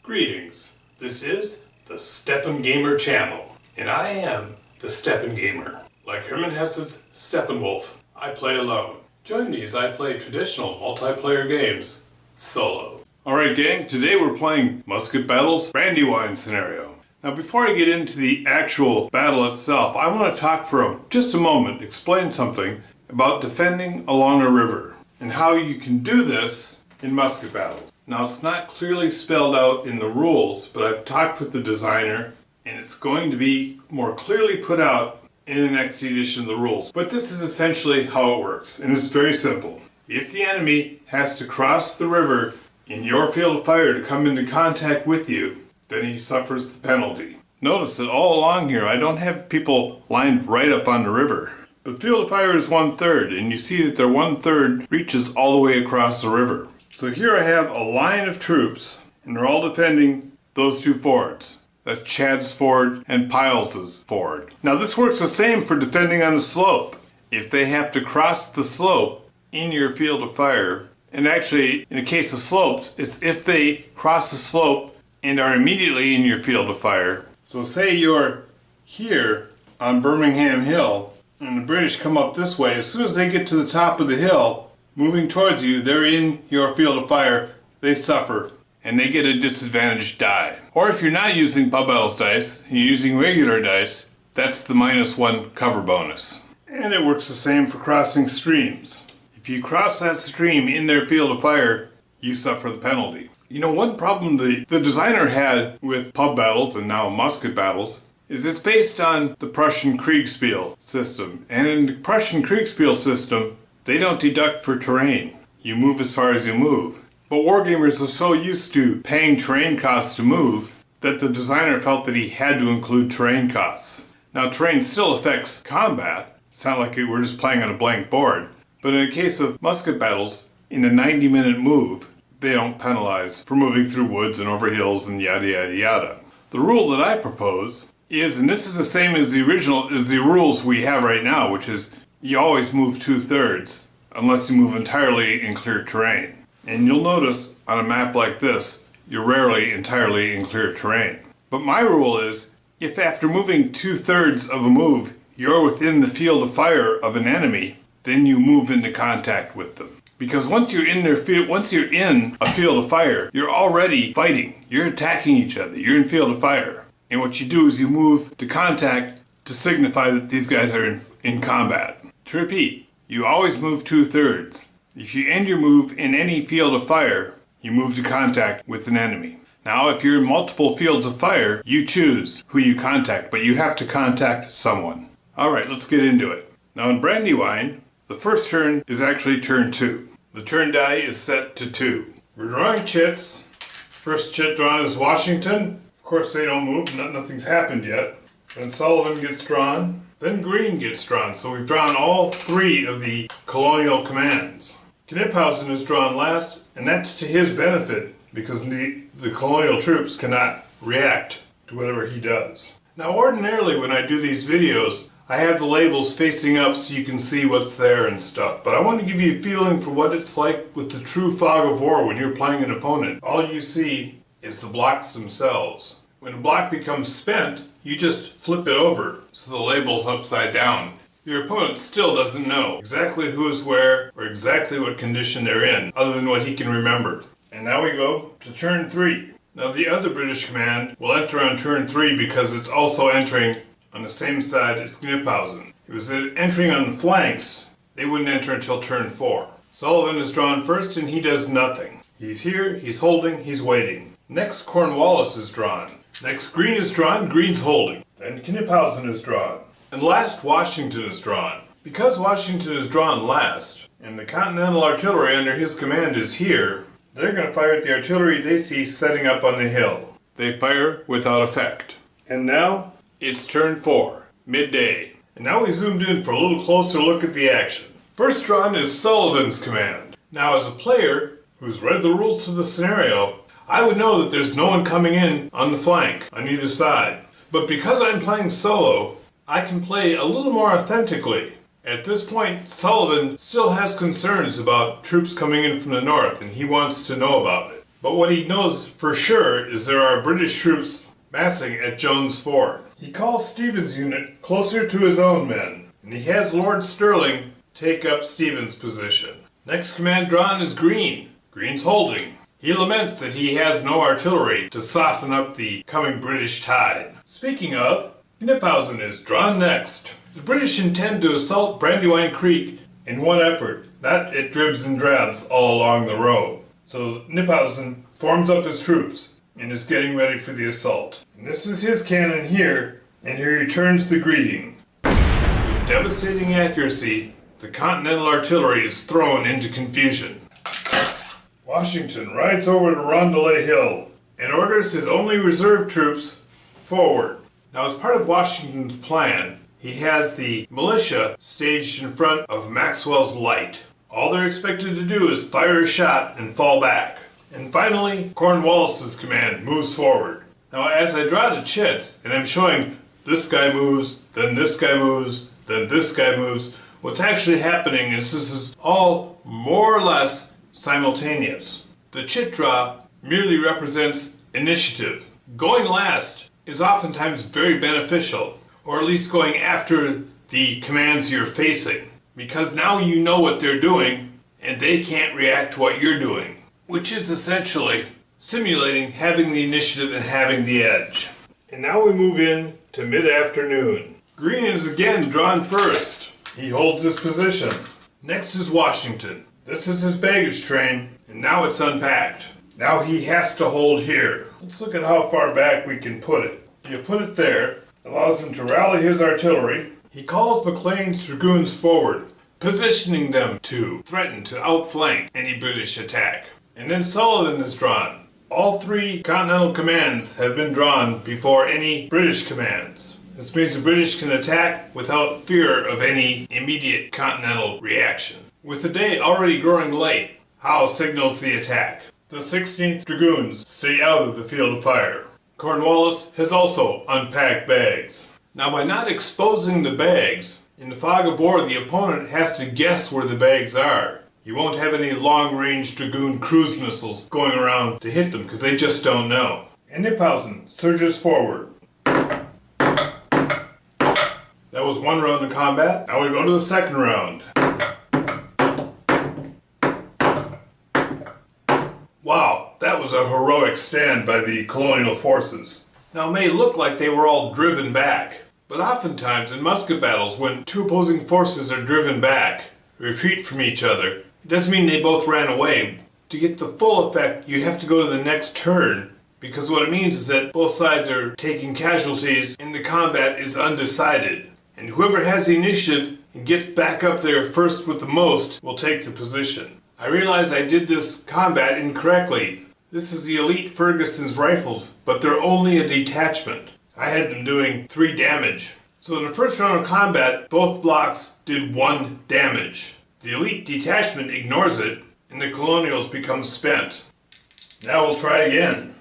Greetings. This is the Steppen Gamer channel, and I am the Steppen Gamer. Like Hermann Hesse's Steppenwolf, I play alone. Join me as I play traditional multiplayer games solo. Alright gang, today we're playing Musket Battle's Brandywine scenario. Now before I get into the actual battle itself, I want to talk for just a moment, explain something about defending along a river and how you can do this in Musket Battle. Now it's not clearly spelled out in the rules, but I've talked with the designer and it's going to be more clearly put out in the next edition of the rules. But this is essentially how it works, and it's very simple. If the enemy has to cross the river in your field of fire to come into contact with you, then he suffers the penalty. Notice that all along here I don't have people lined right up on the river. But field of fire is 1/3, and you see that their 1/3 reaches all the way across the river. So here I have a line of troops, and they're all defending those two fords. That's Chad's ford and Piles's ford. Now this works the same for defending on the slope. If they have to cross the slope in your field of fire, and actually in the case of slopes, it's if they cross the slope and are immediately in your field of fire. So say you're here on Birmingham Hill, and the British come up this way. As soon as they get to the top of the hill, moving towards you, they're in your field of fire, they suffer, and they get a disadvantaged die. Or if you're not using Pub Battles dice, and you're using regular dice, that's the -1 cover bonus. And it works the same for crossing streams. If you cross that stream in their field of fire, you suffer the penalty. You know, one problem the designer had with Pub Battles, and now Musket Battles, is it's based on the Prussian Kriegspiel system. And in the Prussian Kriegspiel system, they don't deduct for terrain. You move as far as you move. But wargamers are so used to paying terrain costs to move that the designer felt that he had to include terrain costs. Now terrain still affects combat. It's not like we're just playing on a blank board. But in the case of Musket Battles, in a 90-minute move, they don't penalize for moving through woods and over hills and yada yada yada. The rule that I propose is, and this is the same as the rules we have right now, which is you always move 2/3 unless you move entirely in clear terrain. And you'll notice on a map like this, you're rarely entirely in clear terrain. But my rule is, if after moving 2/3 of a move, you're within the field of fire of an enemy, then you move into contact with them. Because once you're in a field of fire, you're already fighting. You're attacking each other. You're in field of fire. And what you do is you move to contact to signify that these guys are in combat. To repeat, you always move 2/3. If you end your move in any field of fire, you move to contact with an enemy. Now, if you're in multiple fields of fire, you choose who you contact, but you have to contact someone. Alright, let's get into it. Now in Brandywine, the first turn is actually turn 2. The turn die is set to 2. We're drawing chits. First chit drawn is Washington. Of course they don't move, nothing's happened yet. Then Sullivan gets drawn. Then green gets drawn, so we've drawn all 3 of the colonial commands. Kniphausen is drawn last, and that's to his benefit because the colonial troops cannot react to whatever he does. Now ordinarily when I do these videos, I have the labels facing up so you can see what's there and stuff, but I want to give you a feeling for what it's like with the true fog of war when you're playing an opponent. All you see is the blocks themselves. When a block becomes spent, you just flip it over so the label's upside down. Your opponent still doesn't know exactly who is where or exactly what condition they're in, other than what he can remember. And now we go to turn 3. Now the other British command will enter on turn 3 because it's also entering on the same side as Kniphausen. If it was entering on the flanks, they wouldn't enter until turn 4. Sullivan is drawn first and he does nothing. He's here, he's holding, he's waiting. Next Cornwallis is drawn. Next green is drawn, green's holding. Then Kniphausen is drawn. And last Washington is drawn. Because Washington is drawn last, and the Continental Artillery under his command is here, they're going to fire at the artillery they see setting up on the hill. They fire without effect. And now, it's turn 4, midday. And now we zoomed in for a little closer look at the action. First drawn is Sullivan's command. Now as a player who's read the rules to the scenario, I would know that there's no one coming in on the flank, on either side. But because I'm playing solo, I can play a little more authentically. At this point, Sullivan still has concerns about troops coming in from the north, and he wants to know about it. But what he knows for sure is there are British troops massing at Jones Ford. He calls Stevens' unit closer to his own men, and he has Lord Stirling take up Stevens' position. Next command drawn is Green. Green's holding. He laments that he has no artillery to soften up the coming British tide. Speaking of, Kniphausen is drawn next. The British intend to assault Brandywine Creek in one effort, not at dribs and drabs all along the road. So Kniphausen forms up his troops and is getting ready for the assault. And this is his cannon here, and he returns the greeting. With devastating accuracy, the Continental artillery is thrown into confusion. Washington rides over to Rondelet Hill and orders his only reserve troops forward. Now, as part of Washington's plan, he has the militia staged in front of Maxwell's Light. All they're expected to do is fire a shot and fall back. And finally, Cornwallis's command moves forward. Now, as I draw the chits, and I'm showing this guy moves, then this guy moves, then this guy moves, what's actually happening is this is all more or less simultaneous. The chit draw merely represents initiative. Going last is oftentimes very beneficial, or at least going after the commands you're facing, because now you know what they're doing and they can't react to what you're doing, which is essentially simulating having the initiative and having the edge. And now we move in to mid-afternoon. Green is again drawn first. He holds his position. Next is Washington. This is his baggage train, and now it's unpacked. Now he has to hold here. Let's look at how far back we can put it. You put it there, allows him to rally his artillery. He calls McLean's dragoons forward, positioning them to threaten to outflank any British attack. And then Sullivan is drawn. All three Continental commands have been drawn before any British commands. This means the British can attack without fear of any immediate Continental reaction. With the day already growing late, Howe signals the attack. The 16th Dragoons stay out of the field of fire. Cornwallis has also unpacked bags. Now, by not exposing the bags, in the fog of war the opponent has to guess where the bags are. You won't have any long-range Dragoon cruise missiles going around to hit them because they just don't know. And Kniphausen surges forward. That was one round of combat. Now we go to the second round. Wow, that was a heroic stand by the colonial forces. Now it may look like they were all driven back, but oftentimes in musket battles when two opposing forces are driven back, retreat from each other, it doesn't mean they both ran away. To get the full effect, you have to go to the next turn, because what it means is that both sides are taking casualties and the combat is undecided. And whoever has the initiative and gets back up there first with the most will take the position. I realize I did this combat incorrectly. This is the elite Ferguson's rifles, but they're only a detachment. I had them doing 3 damage. So in the first round of combat, both blocks did 1 damage. The elite detachment ignores it, and the colonials become spent. Now we'll try again.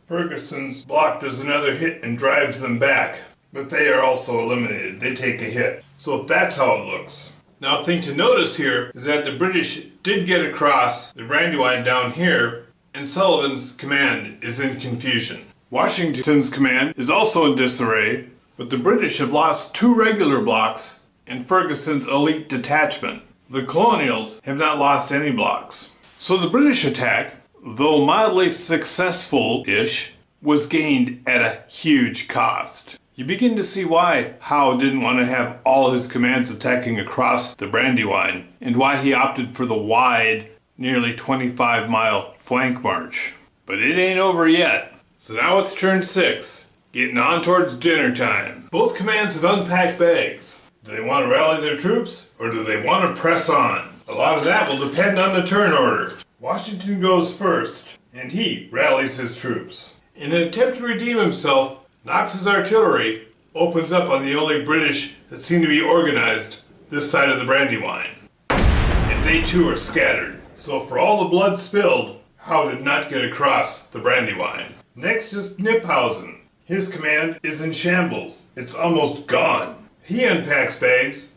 Ferguson's block does another hit and drives them back, but they are also eliminated. They take a hit. So that's how it looks. Now, a thing to notice here is that the British did get across the Brandywine down here, and Sullivan's command is in confusion. Washington's command is also in disarray, but the British have lost 2 regular blocks and Ferguson's elite detachment. The colonials have not lost any blocks. So the British attack, though mildly successful-ish, was gained at a huge cost. You begin to see why Howe didn't want to have all his commands attacking across the Brandywine, and why he opted for the wide, nearly 25-mile flank march. But it ain't over yet. So now it's turn 6, getting on towards dinner time. Both commands have unpacked bags. Do they want to rally their troops, or do they want to press on? A lot of that will depend on the turn order. Washington goes first, and he rallies his troops. In an attempt to redeem himself, Knox's artillery opens up on the only British that seem to be organized this side of the Brandywine. And they too are scattered. So for all the blood spilled, Howe did not get across the Brandywine. Next is Kniphausen. His command is in shambles. It's almost gone. He unpacks bags,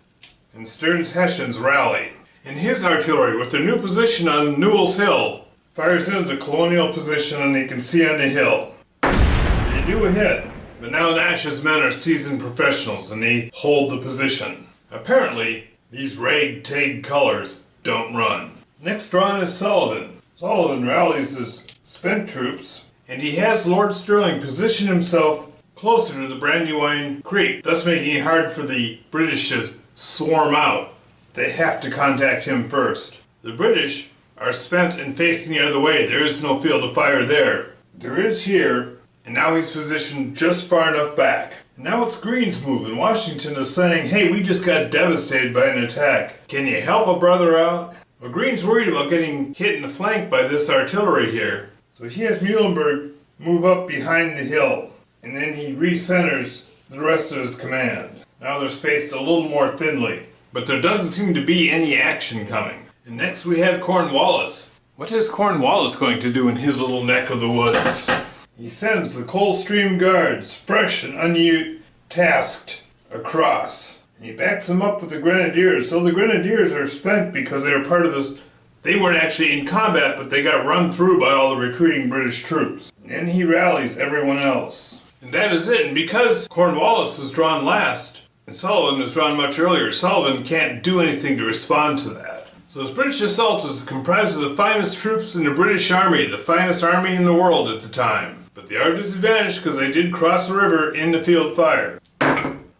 and Stearns' Hessians rally. And his artillery, with their new position on Newell's Hill, fires into the colonial position and they can see on the hill. They do a hit, but now Nash's men are seasoned professionals and they hold the position. Apparently, these ragtag colors don't run. Next drawn is Sullivan. Sullivan rallies his spent troops, and he has Lord Stirling position himself closer to the Brandywine Creek, thus making it hard for the British to swarm out. They have to contact him first. The British are spent and facing the other way. There is no field of fire there. There is here, and now he's positioned just far enough back. Now it's Greene's move, and Washington is saying, hey, we just got devastated by an attack. Can you help a brother out? Well, Greene's worried about getting hit in the flank by this artillery here. So he has Muhlenberg move up behind the hill, and then he recenters the rest of his command. Now they're spaced a little more thinly, but there doesn't seem to be any action coming. And next we have Cornwallis. What is Cornwallis going to do in his little neck of the woods? He sends the Coldstream Guards, fresh and untasked, across. And he backs them up with the Grenadiers. So the Grenadiers are spent because they were part of this. They weren't actually in combat, but they got run through by all the retreating British troops. And he rallies everyone else. And that is it. And because Cornwallis was drawn last, and Sullivan was drawn much earlier, Sullivan can't do anything to respond to that. So this British assault is comprised of the finest troops in the British Army, the finest army in the world at the time. But they are disadvantaged because they did cross the river in the field of fire.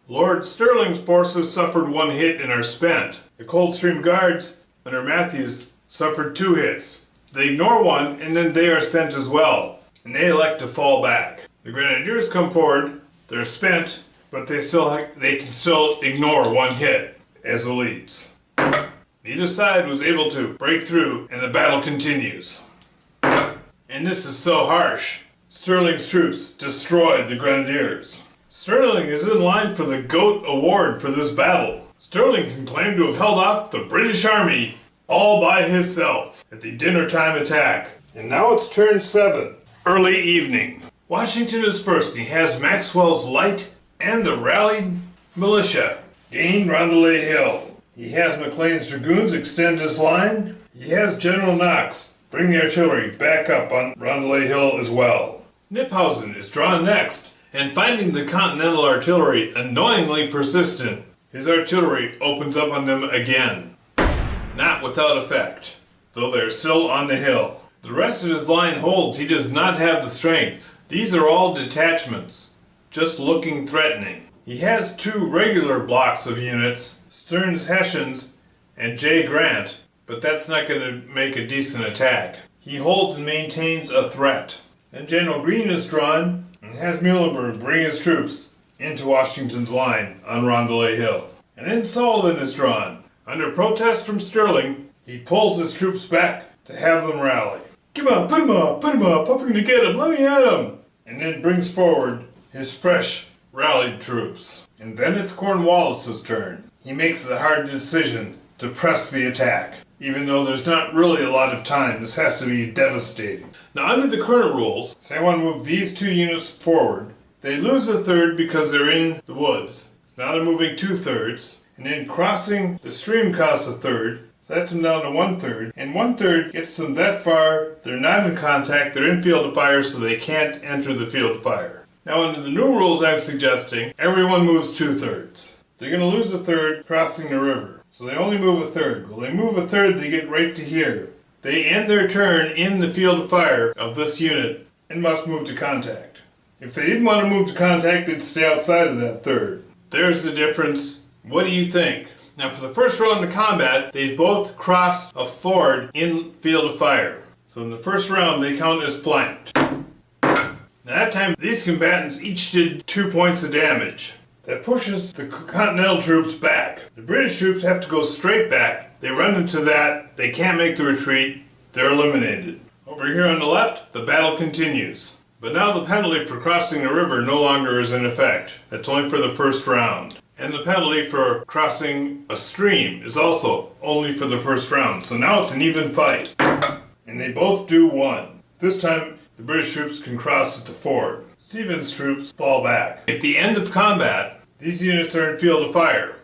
Lord Stirling's forces suffered one hit and are spent. The Coldstream Guards, under Matthews, suffered 2 hits. They ignore one, and then they are spent as well, and they elect to fall back. The Grenadiers come forward, they're spent, but they can still ignore 1 hit as elites. Neither side was able to break through, and the battle continues. And this is so harsh. Stirling's troops destroyed the Grenadiers. Stirling is in line for the GOAT Award for this battle. Stirling can claim to have held off the British Army all by himself at the dinner time attack. And now it's turn 7, early evening. Washington is first. He has Maxwell's light and the rallied militia gain Rondelay Hill. He has McLean's dragoons extend his line. He has General Knox bring the artillery back up on Rondelay Hill as well. Kniphausen is drawn next, and finding the Continental artillery annoyingly persistent, his artillery opens up on them again. Not without effect, though they're still on the hill. The rest of his line holds. He does not have the strength. These are all detachments, just looking threatening. He has 2 regular blocks of units, Stearns Hessians and J. Grant, but that's not going to make a decent attack. He holds and maintains a threat. And General Greene is drawn and has Muhlenberg bring his troops into Washington's line on Rondelay Hill. And then Sullivan is drawn. Under protest from Stirling, he pulls his troops back to have them rally. Come on, put him up, I'm going to get him, let me at him. And then brings forward his fresh rallied troops. And then it's Cornwallis's turn. He makes the hard decision to press the attack. Even though there's not really a lot of time, this has to be devastating. Now under the current rules, say I want to move these 2 units forward. They lose a third because they're in the woods. So now they're moving 2/3. And then crossing the stream costs a third. So that's them down to 1/3. And 1/3 gets them that far, they're not in contact, they're in field of fire, so they can't enter the field of fire. Now under the new rules I'm suggesting, everyone moves 2/3. They're going to lose a third crossing the river. So they only move a third. Well, they move a third, they get right to here. They end their turn in the field of fire of this unit and must move to contact. If they didn't want to move to contact, they'd stay outside of that third. There's the difference. What do you think? Now for the first round of combat, they both crossed a ford in field of fire. So in the first round, they count as flanked. Now that time, these combatants each did 2 points of damage. That pushes the Continental troops back. The British troops have to go straight back. They run into that, they can't make the retreat, they're eliminated. Over here on the left, the battle continues. But now the penalty for crossing the river no longer is in effect. That's only for the first round. And the penalty for crossing a stream is also only for the first round. So now it's an even fight. And they both do 1. This time, the British troops can cross at the ford. Stevens' troops fall back. At the end of combat, these units are in field of fire.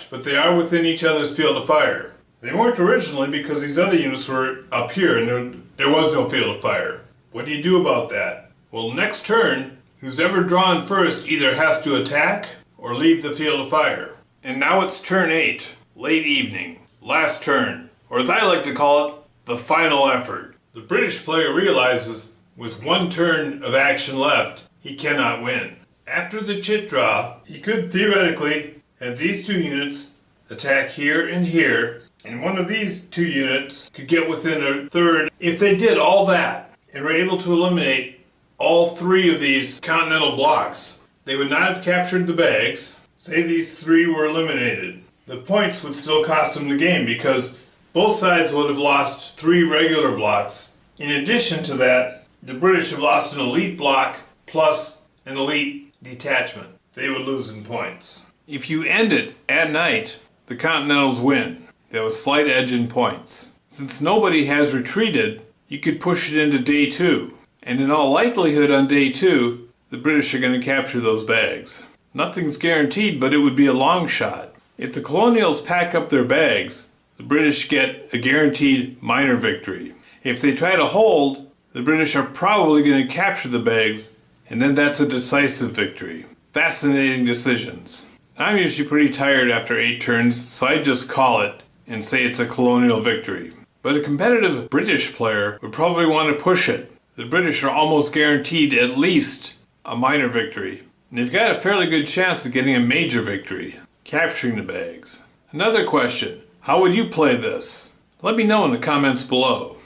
But they are within each other's field of fire. They weren't originally because these other units were up here and There was no field of fire. What do you do about that? Well, next turn, who's ever drawn first either has to attack or leave the field of fire. And now it's turn 8, late evening, last turn, or as I like to call it, the final effort. The British player realizes with one turn of action left, he cannot win. After the chit draw, he could theoretically have these two units attack here and here, and one of these two units could get within a third. If they did all that and were able to eliminate all three of these continental blocks, they would not have captured the bags. Say these three were eliminated. The points would still cost them the game because both sides would have lost 3 regular blocks. In addition to that, the British have lost an elite block plus an elite detachment. They would lose in points. If you end it at night, the Continentals win. They have a slight edge in points. Since nobody has retreated, you could push it into day 2. And in all likelihood on day 2, the British are going to capture those bags. Nothing's guaranteed, but it would be a long shot. If the Colonials pack up their bags, the British get a guaranteed minor victory. If they try to hold, the British are probably going to capture the bags, and then that's a decisive victory. Fascinating decisions. I'm usually pretty tired after 8 turns, so I just call it and say it's a colonial victory. But a competitive British player would probably want to push it. The British are almost guaranteed at least a minor victory. And they've got a fairly good chance of getting a major victory, capturing the bags. Another question, how would you play this? Let me know in the comments below.